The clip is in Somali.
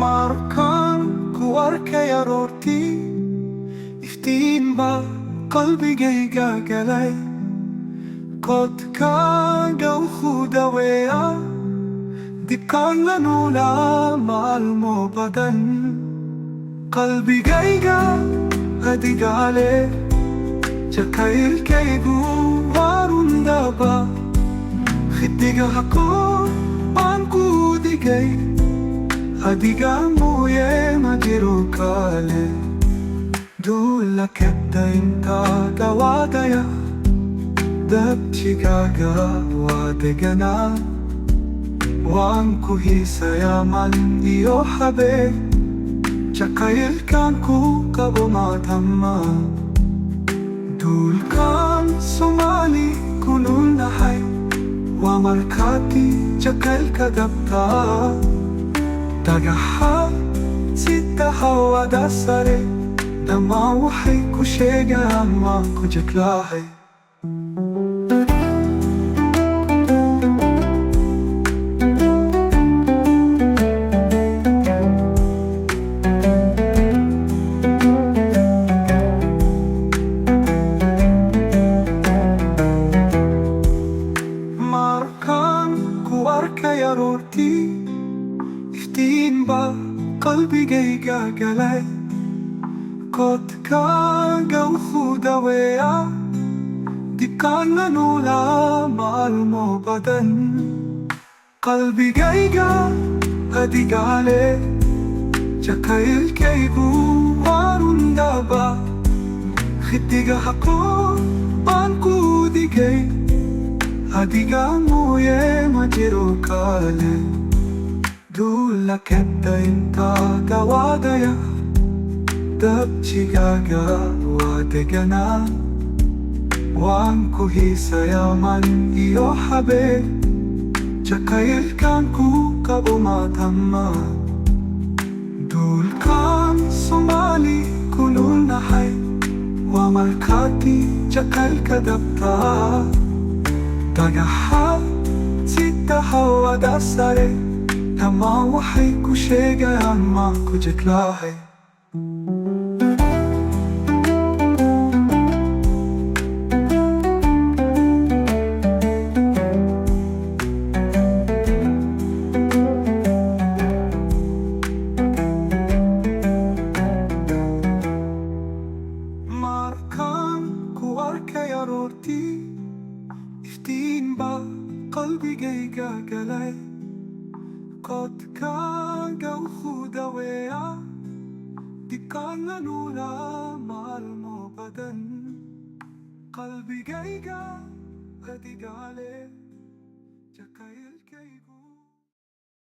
Markan kuarka yarorti iftiin ba qalbigayga galay qodkaaga wuxuu daweeyaa dibkaan la noolaa maalmo badan qalbigayga adiga leh jacaylkaygu waa rundaba xidigaha qoor baan ku digay adiga mooye ma jiro kale duula kedda intaaga waadaya dabjigaaga waa deganaa waan ku hiisayaa maalin iyo habeen jacaylkaan ku qabo maadama duulkaan Soomaali ku noolnahay waa markaati jacaylka dabtaa dhagaxa sida hawada sare dhammaan waxay ku sheegaan waan ku jeclahay markaan ku arkay aroortii iftiin baa qalbigayga galay qodkaaga wuxuu daweeyaa dibkaan la noolaa maalmo badan qalbigayga adiga leh jacaylkaygu waa rundaba xidigaha qoor baan ku digay adiga mooye ma jiro kale duula kedda intaaga waadaya dabjigaaga waa deganaa waan ku hiisayaa maalin iyo habeen jacaylkaan ku qabo maadama duulkaan Soomaali ku noolnahay waa markaati jacaylka dabtaa dhagaxa sida hawada sare dhammaan waxay ku sheegaan maan ku jeclahay markaan ku arkay aroortii iftiin baa qalbigayga galay qodkaaga wuxuu daweeyaa dibkaan la noolaa maalmo badan qalbigayga adiga leh jacaylkaygu